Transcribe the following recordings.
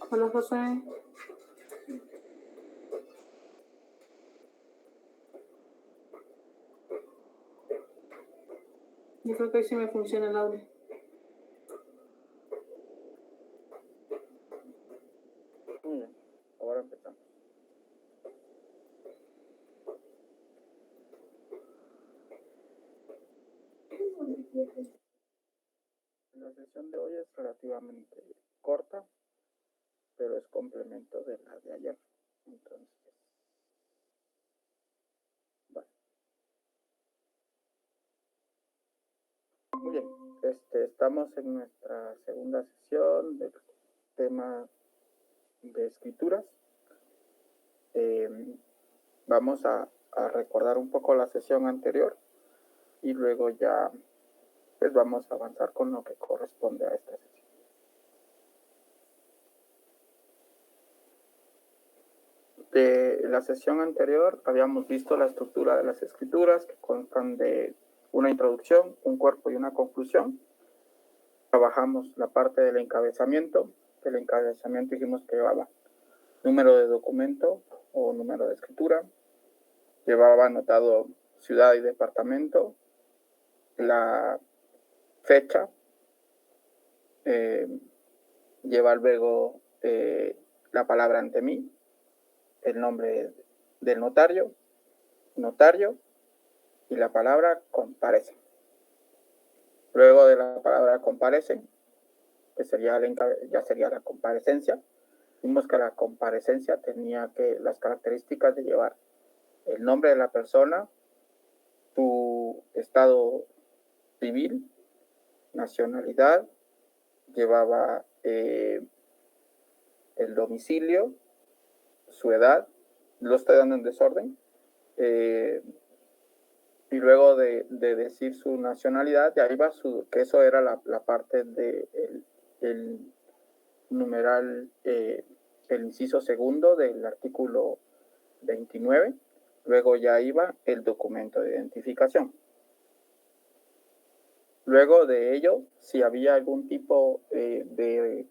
Hola, José. Yo creo que hoy sí me funciona el audio. Muy bien, ahora empezamos. La sesión de hoy es relativamente corta, pero es complemento de la de ayer. Entonces, vale. Muy bien, estamos en nuestra segunda sesión del tema de escrituras. Vamos a recordar un poco la sesión anterior y luego ya pues vamos a avanzar con lo que corresponde a esta sesión. De la sesión anterior habíamos visto la estructura de las escrituras que constan de una introducción, un cuerpo y una conclusión. Trabajamos la parte del encabezamiento. El encabezamiento dijimos que llevaba número de documento o número de escritura, llevaba anotado ciudad y departamento, la fecha, lleva luego la palabra ante mí, el nombre del notario y la palabra comparece. Luego de la palabra comparece, que ya sería la comparecencia, vimos que la comparecencia tenía las características de llevar el nombre de la persona, su estado civil, nacionalidad, llevaba el domicilio, su edad, lo estoy dando en desorden, y luego de decir su nacionalidad, ya iba que eso era la parte de el numeral, el inciso segundo del artículo 29, luego ya iba el documento de identificación. Luego de ello, si había algún tipo de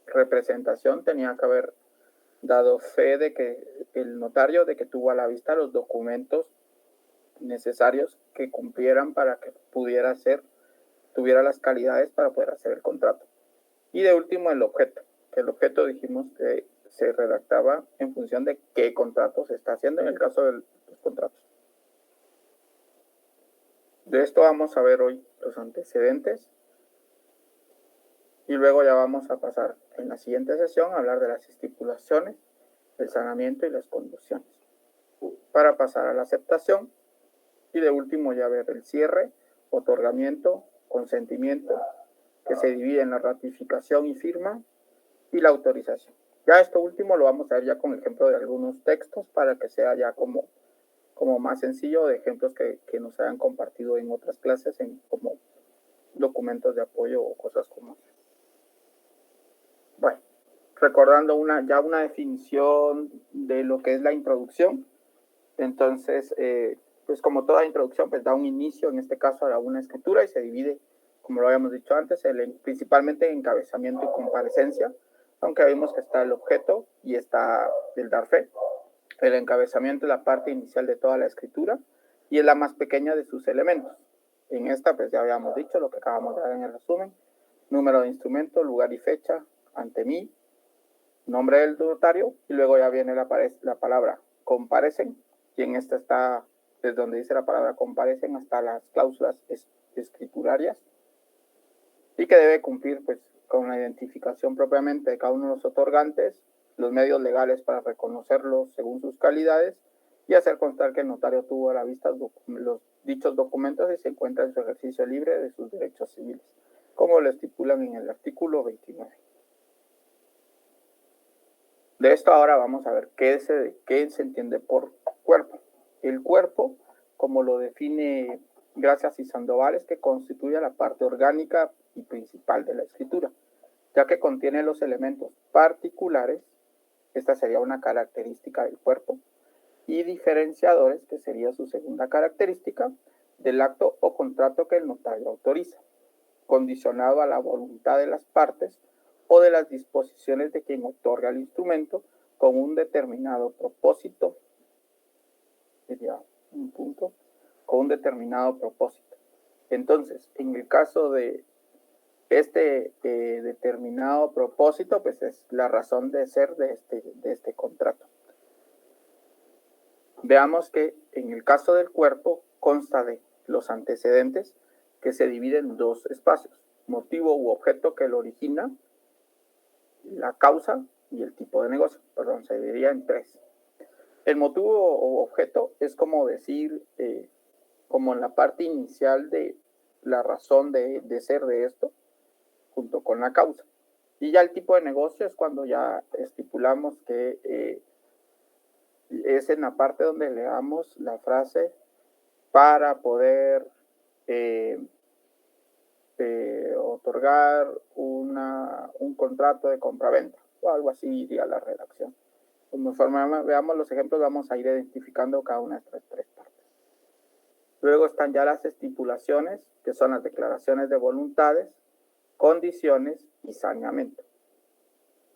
representación, tenía que haber dado fe de que el notario de que tuvo a la vista los documentos necesarios que cumplieran para que tuviera las calidades para poder hacer el contrato. Y de último, el objeto, que el objeto dijimos que se redactaba en función de qué contrato se está haciendo en el caso de los contratos. De esto vamos a ver hoy los antecedentes y luego ya vamos a pasar en la siguiente sesión a hablar de las estipulaciones, el sanamiento y las conducciones, para pasar a la aceptación y de último ya ver el cierre, otorgamiento, consentimiento, que se divide en la ratificación y firma y la autorización. Ya esto último lo vamos a ver ya con ejemplo de algunos textos para que sea ya como más sencillo, de ejemplos que nos hayan compartido en otras clases como documentos de apoyo o cosas como esas. Bueno, recordando una definición de lo que es la introducción. Entonces, pues como toda introducción, pues da un inicio, en este caso a una escritura, y se divide, como lo habíamos dicho antes, principalmente en encabezamiento y comparecencia, aunque vimos que está el objeto y está el dar fe. El encabezamiento es la parte inicial de toda la escritura y es la más pequeña de sus elementos. En esta, pues ya habíamos dicho lo que acabamos de dar en el resumen: número de instrumento, lugar y fecha, ante mí, nombre del notario, y luego ya viene la palabra comparecen, y en esta está, desde donde dice la palabra comparecen hasta las cláusulas escriturarias, y que debe cumplir pues con la identificación propiamente de cada uno de los otorgantes, los medios legales para reconocerlos según sus calidades y hacer constar que el notario tuvo a la vista los dichos documentos y se encuentra en su ejercicio libre de sus derechos civiles, como lo estipulan en el artículo 29. De esto ahora vamos a ver qué se entiende por cuerpo. El cuerpo, como lo define Gracias y Sandoval, es que constituye la parte orgánica y principal de la escritura, ya que contiene los elementos particulares, esta sería una característica del cuerpo, y diferenciadores, que sería su segunda característica, del acto o contrato que el notario autoriza, condicionado a la voluntad de las partes o de las disposiciones de quien otorga el instrumento con un determinado propósito. Sería un punto, con un determinado propósito. Entonces, en el caso de este determinado propósito, pues es la razón de ser de este contrato. Veamos que en el caso del cuerpo consta de los antecedentes, que se dividen en dos espacios: motivo u objeto que lo origina, la causa y el tipo de negocio. Perdón, se dividiría en tres. El motivo o objeto es como decir, como en la parte inicial de la razón de ser de esto, junto con la causa. Y ya el tipo de negocio es cuando ya estipulamos que es en la parte donde le damos la frase para poder otorgar un contrato de compraventa, o algo así iría la redacción. Conforme veamos los ejemplos, vamos a ir identificando cada una de estas tres partes. Luego están ya las estipulaciones, que son las declaraciones de voluntades, condiciones y saneamiento.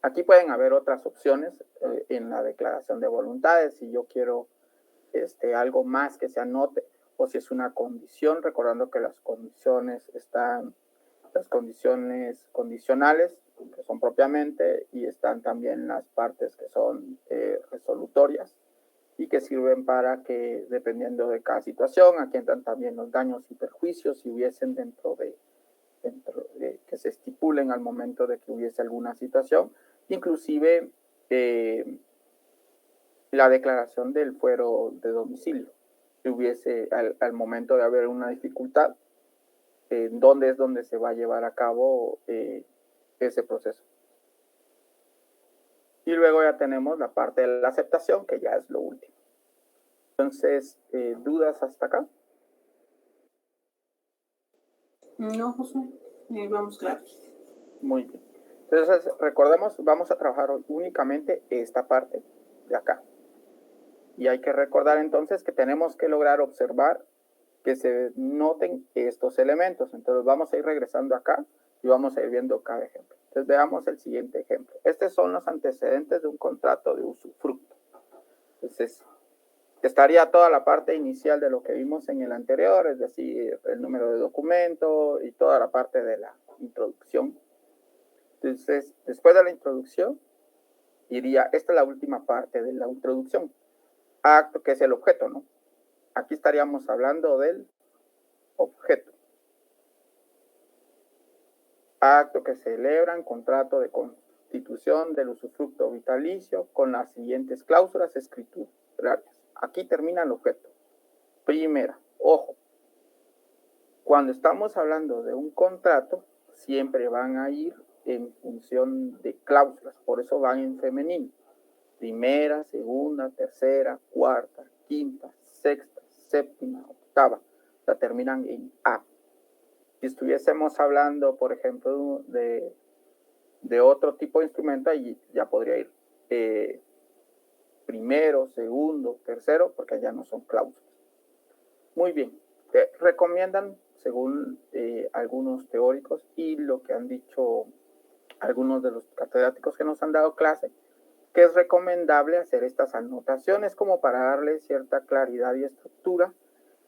Aquí pueden haber otras opciones en la declaración de voluntades, si yo quiero algo más que se anote, o si es una condición, recordando que las condiciones están las condiciones condicionales, que son propiamente, y están también las partes que son resolutorias y que sirven para que, dependiendo de cada situación, aquí entran también los daños y perjuicios si hubiesen dentro de que se estipulen al momento de que hubiese alguna situación, inclusive la declaración del fuero de domicilio, si hubiese al momento de haber una dificultad, dónde es donde se va a llevar a cabo ese proceso. Y luego ya tenemos la parte de la aceptación, que ya es lo último. Entonces, ¿dudas hasta acá? No, José, vamos claros. Muy bien. Entonces, recordemos, vamos a trabajar únicamente esta parte de acá. Y hay que recordar entonces que tenemos que lograr observar que se noten estos elementos. Entonces vamos a ir regresando acá y vamos a ir viendo cada ejemplo. Entonces veamos el siguiente ejemplo. Estos son los antecedentes de un contrato de usufructo. Entonces estaría toda la parte inicial de lo que vimos en el anterior, es decir, el número de documento y toda la parte de la introducción. Entonces, después de la introducción, esta es la última parte de la introducción. Acto, que es el objeto, ¿no? Aquí estaríamos hablando del objeto. Acto que celebran contrato de constitución del usufructo vitalicio con las siguientes cláusulas escriturales. Aquí termina el objeto. Primera, ojo, cuando estamos hablando de un contrato, siempre van a ir en función de cláusulas, por eso van en femenino. Primera, segunda, tercera, cuarta, quinta, sexta, séptima, octava. O sea, terminan en A. Si estuviésemos hablando, por ejemplo, de otro tipo de instrumento, ahí ya podría ir primero, segundo, tercero, porque ya no son cláusulas. Muy bien. Recomiendan, según algunos teóricos y lo que han dicho algunos de los catedráticos que nos han dado clase, que es recomendable hacer estas anotaciones como para darle cierta claridad y estructura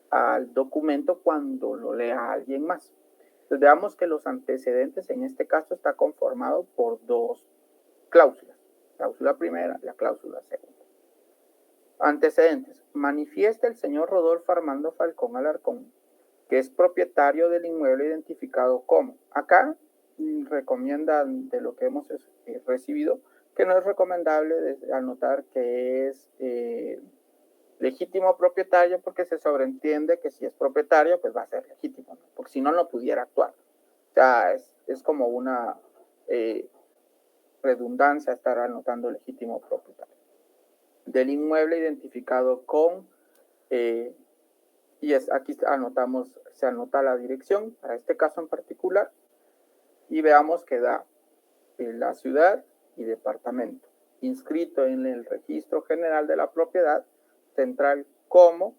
al documento cuando lo lea alguien más. Entonces veamos que los antecedentes en este caso está conformado por dos cláusulas. Cláusula primera y la cláusula segunda. Antecedentes. Manifiesta el señor Rodolfo Armando Falcón Alarcón, que es propietario del inmueble identificado como. Acá recomiendan, de lo que hemos recibido, que no es recomendable anotar que es legítimo propietario, porque se sobreentiende que si es propietario, pues va a ser legítimo, ¿no? Porque si no, no pudiera actuar. O sea, es como una redundancia estar anotando legítimo propietario. Del inmueble identificado con, aquí se anota la dirección, para este caso en particular, y veamos que da la ciudad y departamento, inscrito en el registro general de la propiedad central como,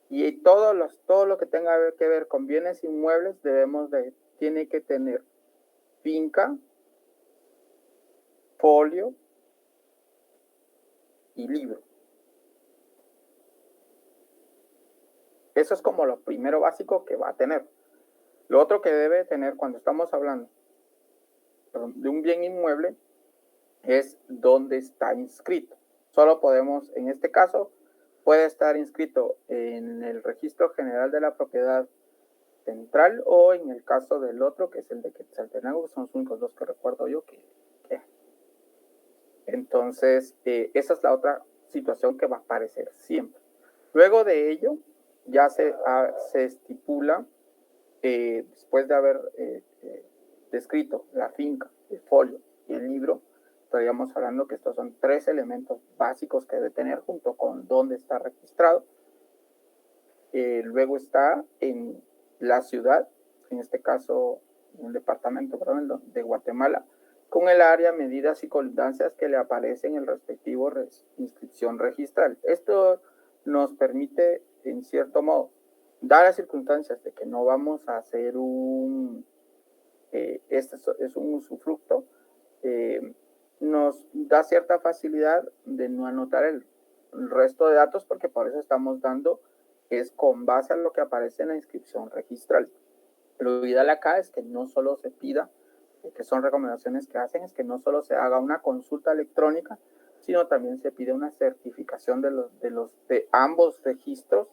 y todo lo que tenga que ver con bienes inmuebles tiene que tener finca, folio y libro. Eso es como lo primero básico que va a tener. Lo otro que debe tener cuando estamos hablando de un bien inmueble es dónde está inscrito. Solo podemos, en este caso, puede estar inscrito en el Registro General de la Propiedad Central o en el caso del otro, que es el de Quetzaltenango, son los únicos dos que recuerdo yo que. Entonces, esa es la otra situación que va a aparecer siempre. Luego de ello, ya se estipula, después de haber descrito la finca, el folio y el libro, estaríamos hablando que estos son 3 elementos básicos que debe tener junto con dónde está registrado. Luego está en la ciudad, en este caso en el departamento de Guatemala, con el área, medidas y colindancias que le aparecen en el respectivo inscripción registral. Esto nos permite, en cierto modo, dadas las circunstancias de que no vamos a hacer este es un usufructo, nos da cierta facilidad de no anotar el resto de datos, porque por eso estamos dando, es con base a lo que aparece en la inscripción registral. Lo ideal acá es que no solo se pida, que son recomendaciones que hacen, es que no solo se haga una consulta electrónica, sino también se pide una certificación de ambos registros,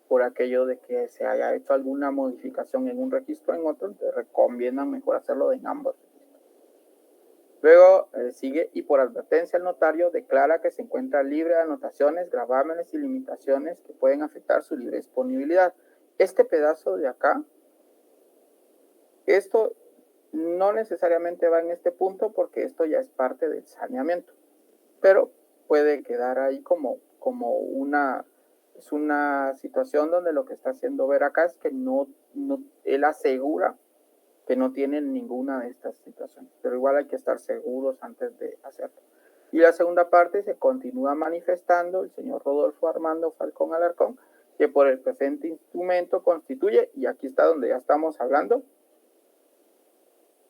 por aquello de que se haya hecho alguna modificación en un registro o en otro. Entonces recomiendan mejor hacerlo en ambos registros. Luego sigue, y por advertencia el notario declara que se encuentra libre de anotaciones, gravámenes y limitaciones que pueden afectar su libre disponibilidad. Este pedazo de acá, esto no necesariamente va en este punto porque esto ya es parte del saneamiento, pero puede quedar ahí como una situación donde lo que está haciendo ver acá es que él asegura que no tienen ninguna de estas situaciones, pero igual hay que estar seguros antes de hacerlo. Y la segunda parte se continúa manifestando el señor Rodolfo Armando Falcón Alarcón, que por el presente instrumento constituye, y aquí está donde ya estamos hablando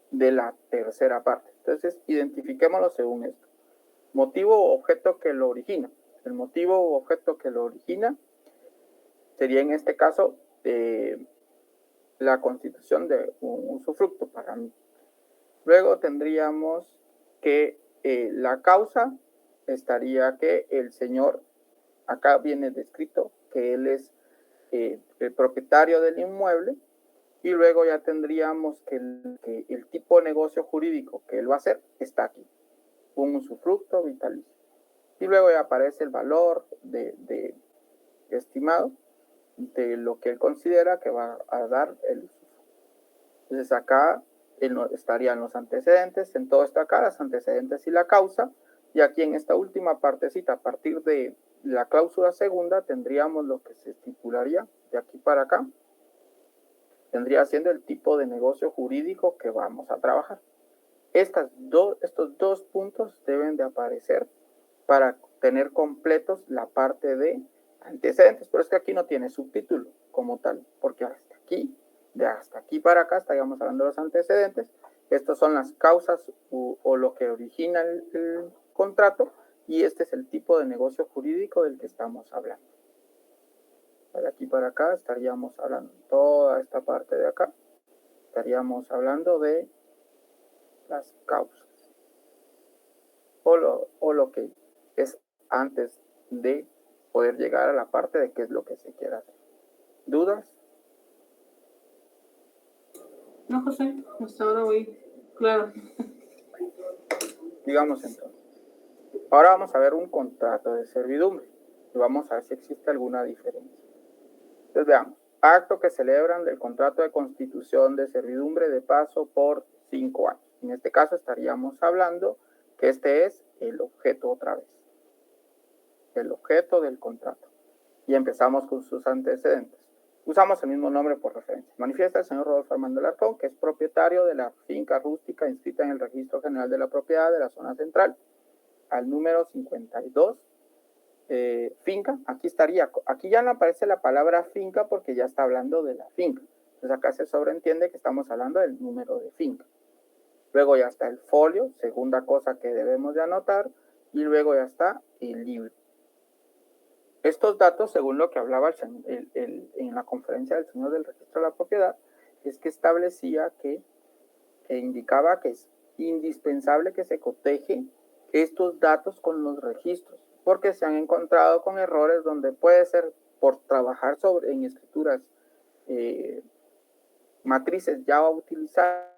de la tercera parte. Entonces, identifiquémoslo según esto. Motivo o objeto que lo origina. El motivo o objeto que lo origina sería en este caso la constitución de un usufructo para mí. Luego tendríamos que la causa estaría que el señor, acá viene descrito que él es el propietario del inmueble, y luego ya tendríamos que el tipo de negocio jurídico que él va a hacer está aquí, un usufructo vitalicio. Y luego ya aparece el valor de estimado de lo que él considera que va a dar el usufructo. Entonces acá estarían los antecedentes, en todo esto acá, los antecedentes y la causa, y aquí en esta última partecita, a partir de la cláusula segunda, tendríamos lo que se estipularía de aquí para acá, vendría siendo el tipo de negocio jurídico que vamos a trabajar. Estos dos puntos deben de aparecer para tener completos la parte de antecedentes, pero es que aquí no tiene subtítulo como tal, porque hasta aquí para acá estaríamos hablando de los antecedentes. Estas son las causas o lo que origina el contrato, y este es el tipo de negocio jurídico del que estamos hablando. De aquí para acá estaríamos hablando, toda esta parte de acá, estaríamos hablando de las causas o lo que es antes de poder llegar a la parte de qué es lo que se quiere hacer. ¿Dudas? No, José, hasta ahora voy claro. Digamos entonces. Ahora vamos a ver un contrato de servidumbre y vamos a ver si existe alguna diferencia. Entonces veamos. Acto que celebran del contrato de constitución de servidumbre de paso por 5 años. En este caso estaríamos hablando que este es el objeto otra vez. El objeto del contrato. Y empezamos con sus antecedentes. Usamos el mismo nombre por referencia. Manifiesta el señor Rodolfo Armando Alarcón, que es propietario de la finca rústica inscrita en el Registro General de la Propiedad de la Zona Central, al número 52. Finca, aquí estaría, aquí ya no aparece la palabra finca porque ya está hablando de la finca. Entonces acá se sobreentiende que estamos hablando del número de finca. Luego ya está el folio, segunda cosa que debemos de anotar, y luego ya está el libro. Estos datos, según lo que hablaba en la conferencia del señor del registro de la propiedad, es que establecía que indicaba que es indispensable que se coteje estos datos con los registros, porque se han encontrado con errores donde puede ser por trabajar en escrituras matrices ya utilizadas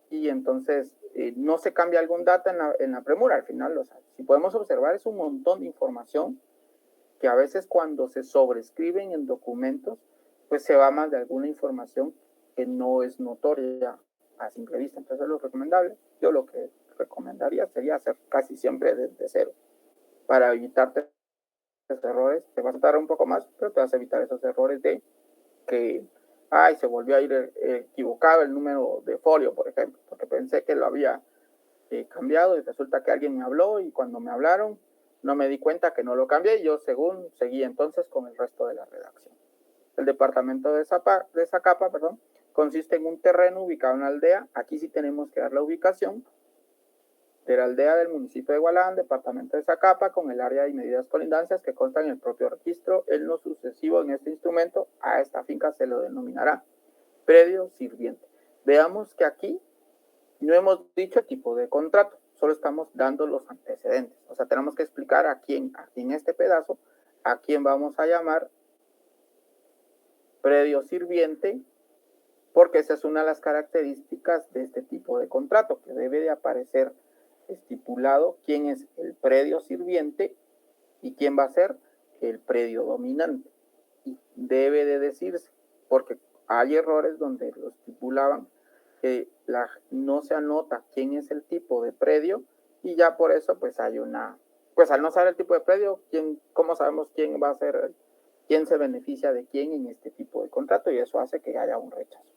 y entonces no se cambia algún dato en la premura. Al final, si podemos observar, es un montón de información que a veces cuando se sobrescriben en documentos, pues se va más de alguna información que no es notoria a simple vista. Entonces lo recomendable, yo lo que recomendaría sería hacer casi siempre desde cero, para evitarte esos errores. Te vas a tardar un poco más, pero te vas a evitar esos errores de que, se volvió a ir equivocado el número de folio, por ejemplo, porque pensé que lo había cambiado y resulta que alguien me habló y cuando me hablaron no me di cuenta que no lo cambié y yo según seguí entonces con el resto de la redacción. El departamento de esa capa, consiste en un terreno ubicado en una aldea. Aquí sí tenemos que dar la ubicación de la aldea del municipio de Gualán, departamento de Zacapa, con el área y medidas colindancias que constan en el propio registro. En lo sucesivo en este instrumento, a esta finca se lo denominará predio sirviente. Veamos que aquí no hemos dicho el tipo de contrato, solo estamos dando los antecedentes. O sea, tenemos que explicar a quién, aquí en este pedazo, a quién vamos a llamar predio sirviente, porque esa es una de las características de este tipo de contrato, que debe de aparecer estipulado quién es el predio sirviente y quién va a ser el predio dominante. Y debe de decirse, porque hay errores donde lo estipulaban que no se anota quién es el tipo de predio y ya por eso pues hay pues al no saber el tipo de predio, ¿cómo sabemos quién va a ser, quién se beneficia de quién en este tipo de contrato? Y eso hace que haya un rechazo.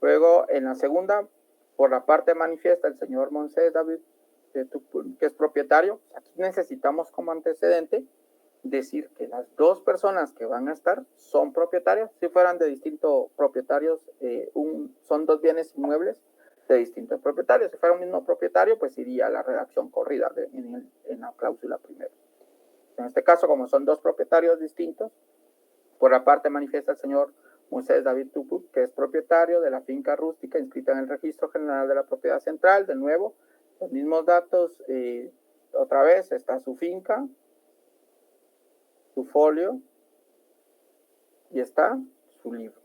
Luego en la segunda, por la parte manifiesta, el señor Moisés David, que es propietario. Aquí necesitamos como antecedente decir que las dos personas que van a estar son propietarias. Si fueran de distintos propietarios, son dos bienes inmuebles de distintos propietarios. Si fuera un mismo propietario, pues iría la redacción corrida en la cláusula primera. En este caso, como son dos propietarios distintos, por la parte manifiesta el señor Moisés David Tupuc, que es propietario de la finca rústica inscrita en el Registro General de la Propiedad Central. De nuevo, los mismos datos, otra vez está su finca, su folio y está su libro.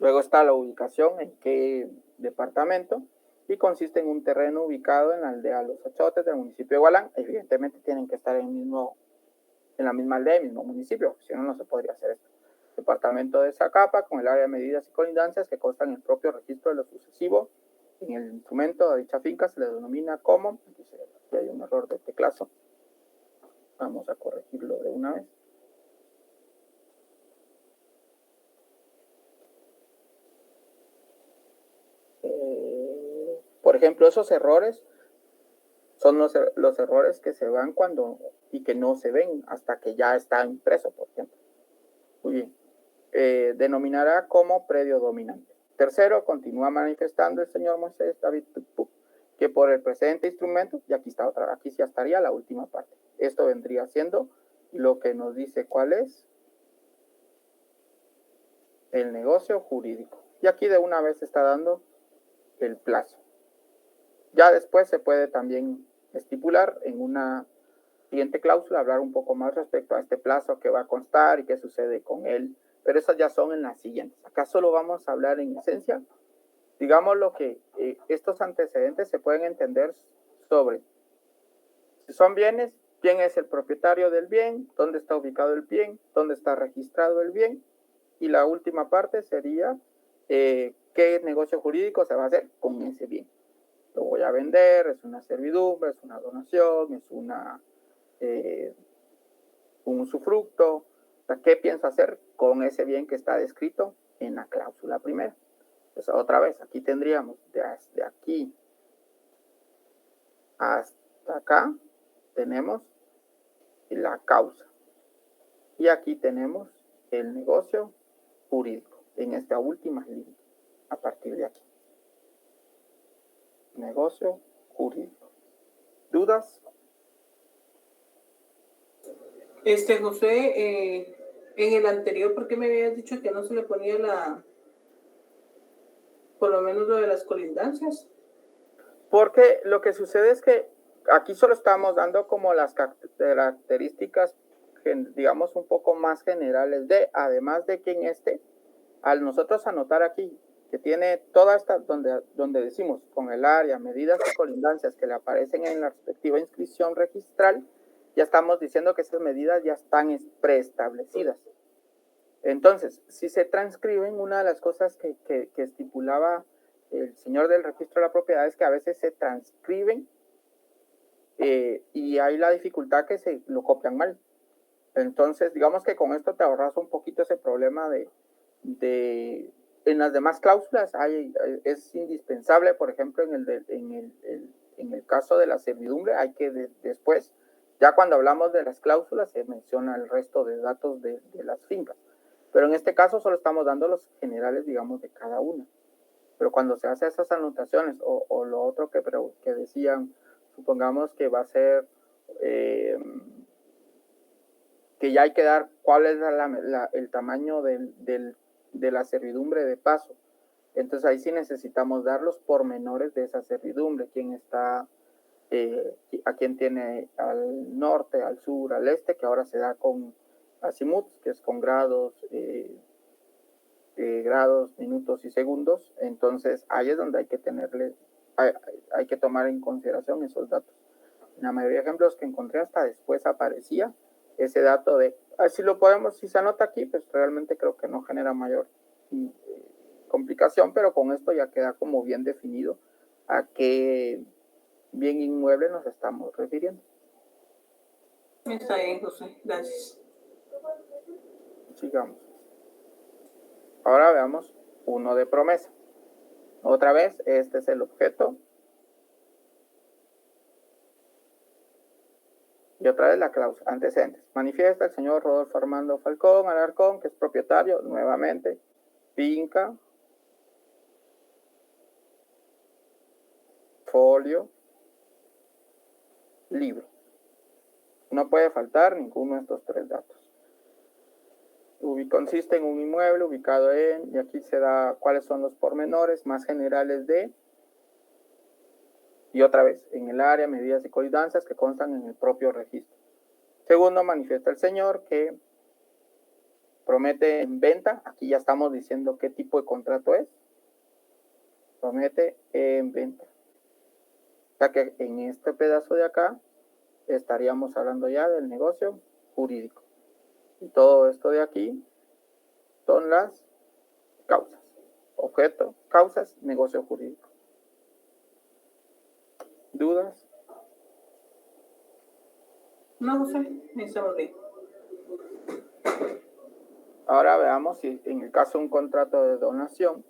Luego está la ubicación, en qué departamento, y consiste en un terreno ubicado en la aldea Los Achotes del municipio de Gualán. Evidentemente tienen que estar en la misma aldea, el mismo municipio, si no, no se podría hacer esto. Departamento de Zacapa, con el área de medidas y colindancias que constan en el propio registro de lo sucesivo. En el instrumento de dicha finca se le denomina como, aquí hay un error de teclazo, vamos a corregirlo de una vez. Por ejemplo, esos errores son los errores que se van y que no se ven hasta que ya está impreso, por ejemplo. Muy bien. Denominará como predio dominante. Tercero, continúa manifestando el señor Moisés David Tupuc que por el presente instrumento, y aquí está otra, aquí sí estaría la última parte. Esto vendría siendo lo que nos dice cuál es el negocio jurídico. Y aquí de una vez está dando el plazo. Ya después se puede también estipular en una siguiente cláusula, hablar un poco más respecto a este plazo que va a constar y qué sucede con él, pero esas ya son en las siguientes. Acá solo vamos a hablar en esencia, digamos lo que estos antecedentes se pueden entender sobre si son bienes, quién es el propietario del bien, dónde está ubicado el bien, dónde está registrado el bien, y la última parte sería qué negocio jurídico se va a hacer con ese bien. Lo voy a vender, es una servidumbre, es una donación, es un usufructo. O sea, ¿qué pienso hacer con ese bien que está descrito en la cláusula primera? Pues otra vez, aquí tendríamos desde aquí hasta acá, tenemos la causa. Y aquí tenemos el negocio jurídico, en esta última línea, a partir de aquí. negocio jurídico. ¿Dudas? José, en el anterior, ¿por qué me habías dicho que no se le ponía por lo menos lo de las colindancias? Porque lo que sucede es que aquí solo estamos dando como las características, digamos, un poco más generales además de que al nosotros anotar aquí, que tiene toda esta, donde decimos con el área, medidas y colindancias que le aparecen en la respectiva inscripción registral, ya estamos diciendo que esas medidas ya están preestablecidas. Entonces, si se transcriben, una de las cosas que estipulaba el señor del registro de la propiedad es que a veces se transcriben y hay la dificultad que se lo copian mal. Entonces, digamos que con esto te ahorras un poquito ese problema en las demás cláusulas es indispensable, por ejemplo, en el caso de la servidumbre, hay que después, ya cuando hablamos de las cláusulas, se menciona el resto de datos de las fincas. Pero en este caso solo estamos dando los generales, digamos, de cada una. Pero cuando se hace esas anotaciones o lo otro que decían, supongamos que va a ser que ya hay que dar cuál es el tamaño de la servidumbre de paso. Entonces ahí sí necesitamos dar los pormenores de esa servidumbre, quién está, a quién tiene al norte, al sur, al este, que ahora se da con azimuts, que es con grados, minutos y segundos. Entonces ahí es donde hay que hay que tomar en consideración esos datos. En la mayoría de ejemplos que encontré hasta después aparecía ese dato si se anota aquí, pues realmente creo que no genera mayor complicación, pero con esto ya queda como bien definido a qué bien inmueble nos estamos refiriendo. Está bien, José, gracias. Sigamos. Ahora veamos uno de promesa. Otra vez, este es el objeto. Y otra vez la cláusula, antecedentes. Manifiesta el señor Rodolfo Armando Falcón Alarcón, que es propietario, nuevamente, finca, folio, libro. No puede faltar ninguno de estos tres datos. Consiste en un inmueble ubicado y aquí se da cuáles son los pormenores más generales y otra vez, en el área, medidas y colindancias que constan en el propio registro. Segundo, manifiesta el señor que promete en venta, aquí ya estamos diciendo qué tipo de contrato es, promete en venta. O sea que en este pedazo de acá estaríamos hablando ya del negocio jurídico. Y todo esto de aquí son las causas. Objeto, causas, negocio jurídico. ¿Dudas? No, José, estamos bien. Ahora veamos si en el caso de un contrato de donación,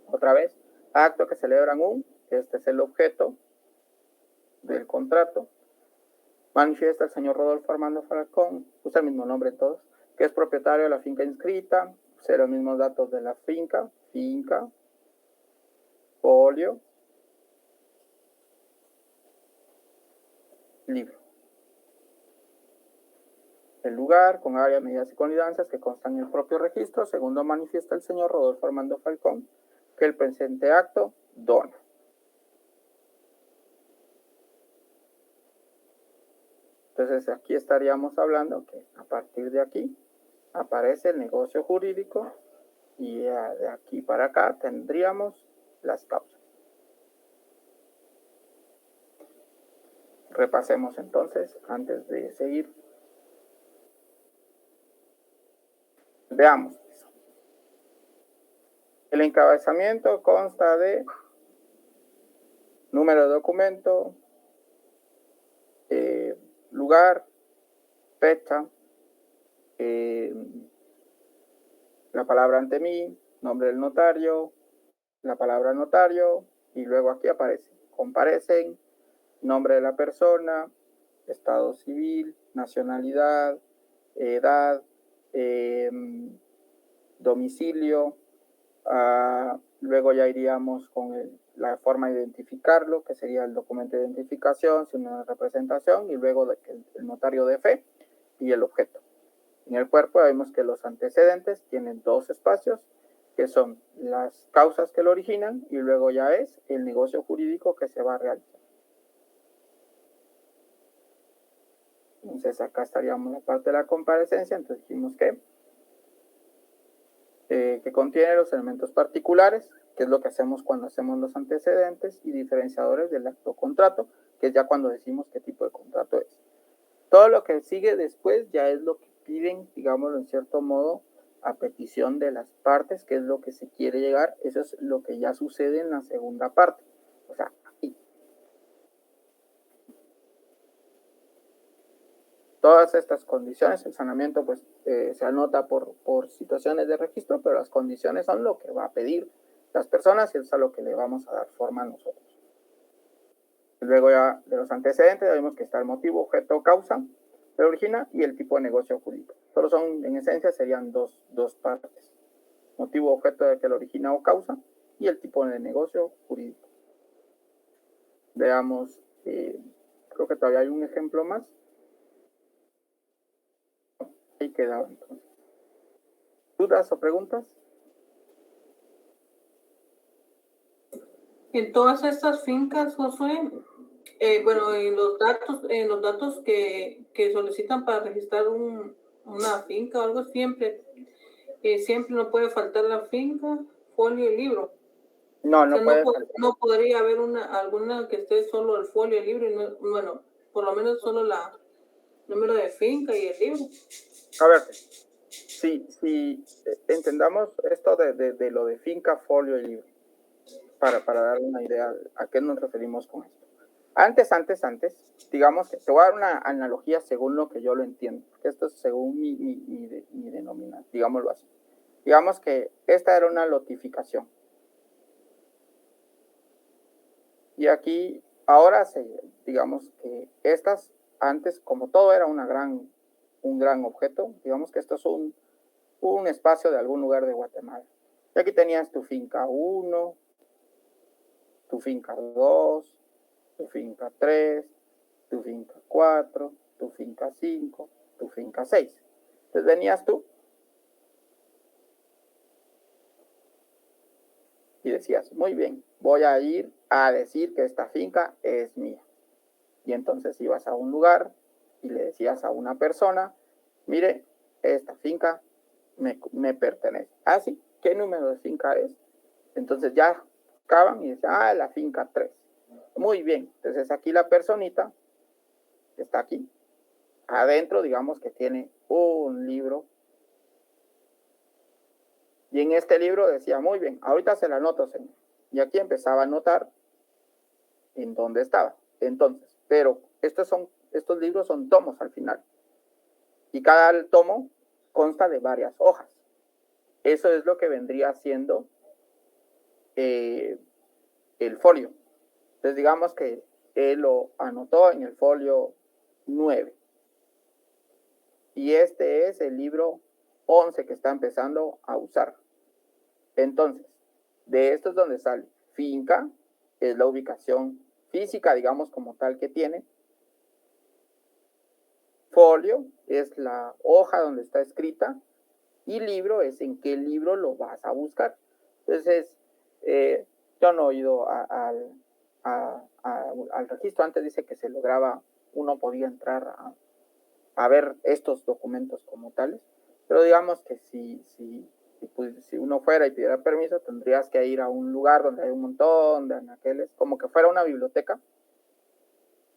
otra vez, acto que celebran este es el objeto del contrato. Manifiesta el señor Rodolfo Armando Falcón, usa el mismo nombre en todos, que es propietario de la finca inscrita, usa los mismos datos de la finca, folio, libro. El lugar, con área, medidas y colindancias que constan en el propio registro. Segundo, manifiesta el señor Rodolfo Armando Falcón que el presente acto dona. Entonces aquí estaríamos hablando que a partir de aquí aparece el negocio jurídico y de aquí para acá tendríamos las causas. Repasemos entonces antes de seguir. Veamos. El encabezamiento consta de número de documento, lugar, fecha, la palabra ante mí, nombre del notario, la palabra notario, y luego aquí aparece, comparecen, nombre de la persona, estado civil, nacionalidad, edad, domicilio, Luego ya iríamos con la forma de identificarlo, que sería el documento de identificación, signo de representación, y luego el notario de fe y el objeto. En el cuerpo vemos que los antecedentes tienen dos espacios, que son las causas que lo originan, y luego ya es el negocio jurídico que se va a realizar. Entonces acá estaríamos la parte de la comparecencia. Entonces dijimos que contiene los elementos particulares, que es lo que hacemos cuando hacemos los antecedentes, y diferenciadores del acto contrato, que es ya cuando decimos qué tipo de contrato es. Todo lo que sigue después ya es lo que piden, digámoslo en cierto modo, a petición de las partes, que es lo que se quiere llegar. Eso es lo que ya sucede en la segunda parte. O sea, aquí. Todas estas condiciones, el saneamiento pues se anota por situaciones de registro, pero las condiciones son lo que va a pedir las personas y es a lo que le vamos a dar forma a nosotros. Y luego ya de los antecedentes ya vimos que está el motivo, objeto, causa que origina y el tipo de negocio jurídico. Solo son, en esencia, serían dos partes. Motivo, objeto de que lo origina o causa y el tipo de negocio jurídico. Veamos, creo que todavía hay un ejemplo más. Ahí quedaba entonces. ¿Dudas o preguntas? En todas estas fincas, Josué, bueno, en los datos que solicitan para registrar una finca o algo, siempre no puede faltar la finca, folio y libro. No, no o sea, puede faltar. no podría haber alguna que esté solo el folio y el libro, y no, bueno, por lo menos solo el número de finca y el libro. A ver, si entendamos esto de lo de finca, folio y libro, para dar una idea a qué nos referimos con esto. Antes, digamos que te voy a dar una analogía según lo que yo lo entiendo, porque esto es según mi denominación, digámoslo así. Digamos que esta era una lotificación. Y aquí, ahora, digamos que estas, antes, como todo era un gran objeto, digamos que esto es un espacio de algún lugar de Guatemala. Y aquí tenías tu finca 1, tu finca 2, tu finca 3, tu finca 4, tu finca 5, tu finca 6. Entonces venías tú y decías, muy bien, voy a ir a decir que esta finca es mía. Y entonces ibas a un lugar y le decías a una persona, mire, esta finca me pertenece. Ah, sí, ¿qué número de finca es? Entonces ya acaban y decían, la finca 3. Muy bien, entonces aquí la personita que está aquí, adentro, digamos que tiene un libro. Y en este libro decía, muy bien, ahorita se la anoto, señor. Y aquí empezaba a anotar en dónde estaba. Entonces, pero estos libros son tomos al final. Y cada tomo consta de varias hojas. Eso es lo que vendría siendo el folio. Entonces, digamos que él lo anotó en el folio 9. Y este es el libro 11 que está empezando a usar. Entonces, de esto es donde sale finca, es la ubicación física, digamos, como tal que tiene. Folio es la hoja donde está escrita. Y libro es en qué libro lo vas a buscar. Entonces, yo no he ido al registro. Antes dice que se lograba, uno podía entrar a ver estos documentos como tales. Pero digamos que si uno fuera y pidiera permiso, tendrías que ir a un lugar donde hay un montón de anaqueles, como que fuera una biblioteca.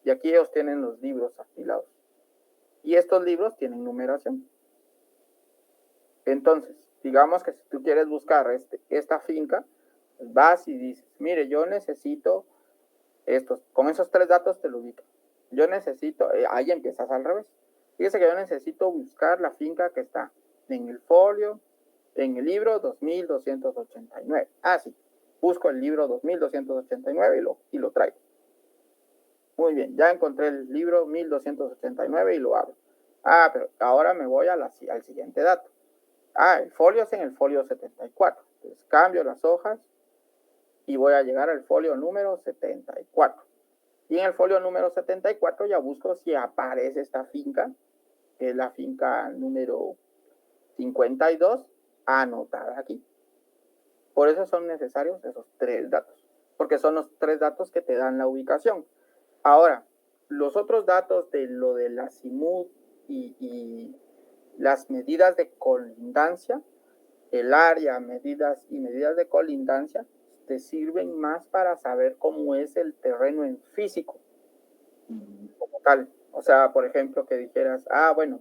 Y aquí ellos tienen los libros afilados. Y estos libros tienen numeración. Entonces, digamos que si tú quieres buscar esta finca, pues vas y dices, mire, yo necesito estos, con esos 3 datos te lo ubican. Yo necesito, ahí empiezas al revés. Fíjese que yo necesito buscar la finca que está en el folio, en el libro 2289. Ah, sí, busco el libro 2289 y lo traigo. Muy bien, ya encontré el libro 1289 y lo abro. Ah, pero ahora me voy al siguiente dato. El folio es en el folio 74. Entonces cambio las hojas y voy a llegar al folio número 74. Y en el folio número 74 ya busco si aparece esta finca, que es la finca número 52, anotada aquí. Por eso son necesarios esos 3 datos, porque son los 3 datos que te dan la ubicación. Ahora, los otros datos de lo de la CIMUD y las medidas de colindancia, el área, medidas de colindancia, te sirven más para saber cómo es el terreno en físico, como tal. O sea, por ejemplo, que dijeras, bueno,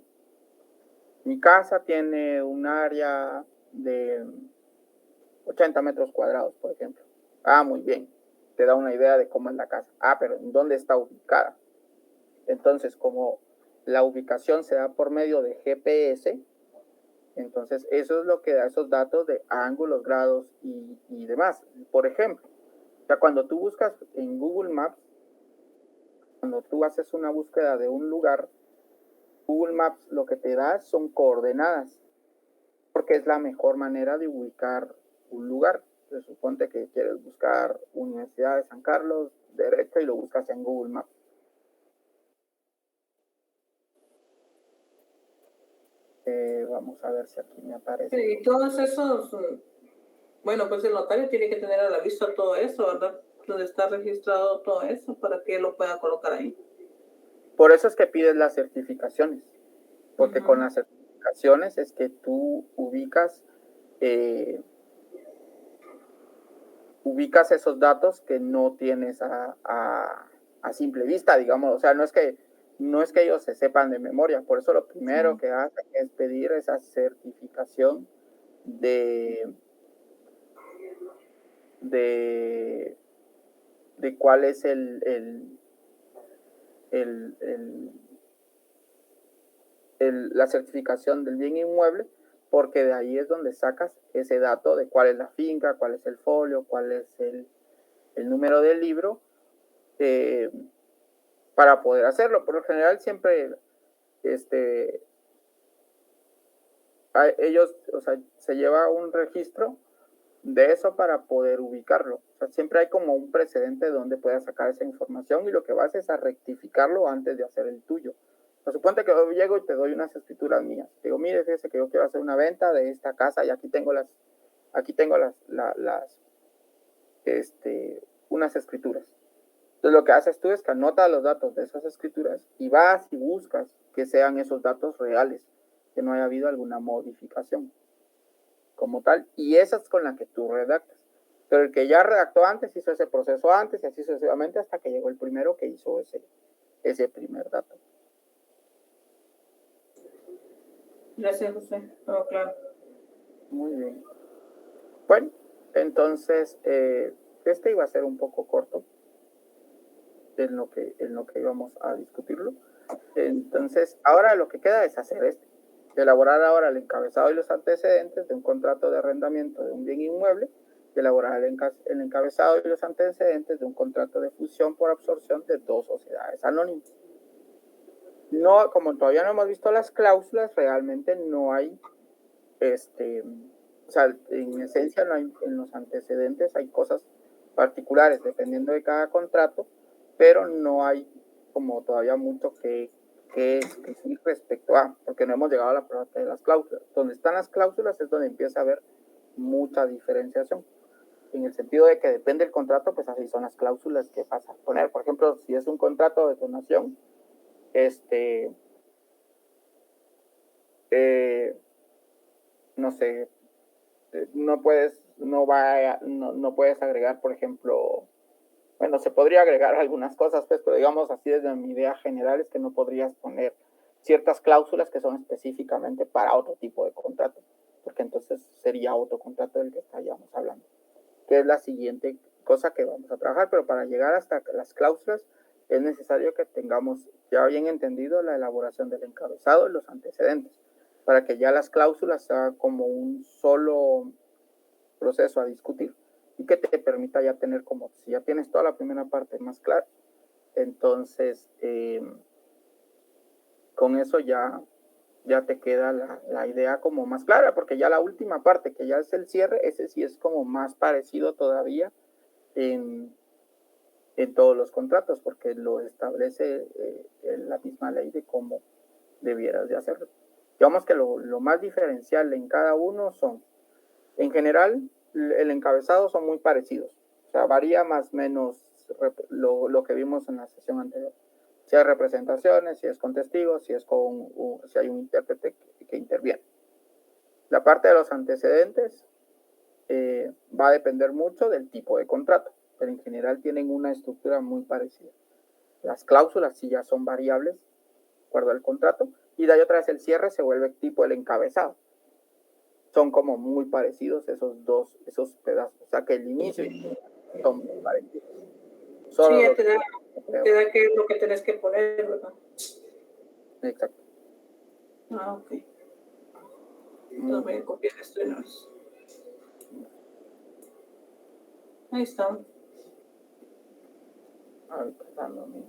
mi casa tiene un área de 80 metros cuadrados, por ejemplo. Muy bien. Te da una idea de cómo es la casa. Pero ¿en dónde está ubicada? Entonces, como la ubicación se da por medio de GPS, entonces eso es lo que da esos datos de ángulos, grados y demás. Por ejemplo, ya cuando tú buscas en Google Maps, cuando tú haces una búsqueda de un lugar, Google Maps lo que te da son coordenadas, porque es la mejor manera de ubicar un lugar. Se supone que quieres buscar Universidad de San Carlos, derecho, y lo buscas en Google Maps. Vamos a ver si aquí me aparece. Y todos esos, bueno, pues el notario tiene que tener a la vista todo eso, ¿verdad? Donde está registrado todo eso para que él lo pueda colocar ahí. Por eso es que pides las certificaciones, porque con las certificaciones es que tú ubicas esos datos que no tienes a simple vista, digamos. O sea, no es que ellos se sepan de memoria. Por eso lo primero que hacen es pedir esa certificación de cuál es la certificación del bien inmueble, porque de ahí es donde sacas ese dato de cuál es la finca, cuál es el folio, cuál es el número del libro, para poder hacerlo. Por lo general siempre ellos, o sea, se lleva un registro de eso para poder ubicarlo. O sea, siempre hay como un precedente donde puedas sacar esa información y lo que vas es a rectificarlo antes de hacer el tuyo. O sea, suponte que yo llego y te doy unas escrituras mías. Te digo, mire, fíjese que yo quiero hacer una venta de esta casa y aquí tengo unas escrituras. Entonces lo que haces tú es que anotas los datos de esas escrituras y vas y buscas que sean esos datos reales, que no haya habido alguna modificación como tal, y esa es con la que tú redactas. Pero el que ya redactó antes hizo ese proceso antes y así sucesivamente hasta que llegó el primero que hizo ese primer dato. Gracias, José. Claro. Muy bien. Bueno, entonces este iba a ser un poco corto en lo que íbamos a discutirlo. Entonces, ahora lo que queda es hacer elaborar ahora el encabezado y los antecedentes de un contrato de arrendamiento de un bien inmueble, y elaborar el encabezado y los antecedentes de un contrato de fusión por absorción de 2 sociedades anónimas. No, como todavía no hemos visto las cláusulas, realmente no hay, o sea, en esencia no hay, en los antecedentes hay cosas particulares dependiendo de cada contrato, pero no hay como todavía mucho que decir respecto a, porque no hemos llegado a la parte de las cláusulas. Donde están las cláusulas es donde empieza a haber mucha diferenciación, en el sentido de que depende del contrato, pues así son las cláusulas que vas a poner. Por ejemplo, si es un contrato de donación, no sé, no puedes agregar, por ejemplo, bueno, se podría agregar algunas cosas, pues, pero digamos así desde mi idea general es que no podrías poner ciertas cláusulas que son específicamente para otro tipo de contrato, porque entonces sería otro contrato del que estaríamos hablando, que es la siguiente cosa que vamos a trabajar. Pero para llegar hasta las cláusulas es necesario que tengamos ya bien entendido la elaboración del encabezado y los antecedentes, para que ya las cláusulas sean como un solo proceso a discutir y que te permita ya tener, como si ya tienes toda la primera parte más clara, entonces con eso ya te queda la idea como más clara, porque ya la última parte, que ya es el cierre, ese sí es como más parecido todavía en todos los contratos, porque lo establece la misma ley de cómo debieras de hacerlo. Digamos que lo más diferencial en cada uno son, en general, el encabezado son muy parecidos, o sea, varía más o menos lo que vimos en la sesión anterior. Si hay representaciones, si es con testigos, si hay un intérprete que interviene. La parte de los antecedentes va a depender mucho del tipo de contrato, pero en general tienen una estructura muy parecida. Las cláusulas sí ya son variables de acuerdo al contrato, y de ahí otra vez el cierre se vuelve tipo el encabezado. Son como muy parecidos esos pedazos, o sea que el inicio son muy parecidos. Solo sí, ya te da que lo que tenés que poner, ¿verdad? Exacto. Ah, ok. Entonces voy a copiar esto de una vez. Ahí está. Ahorita dándome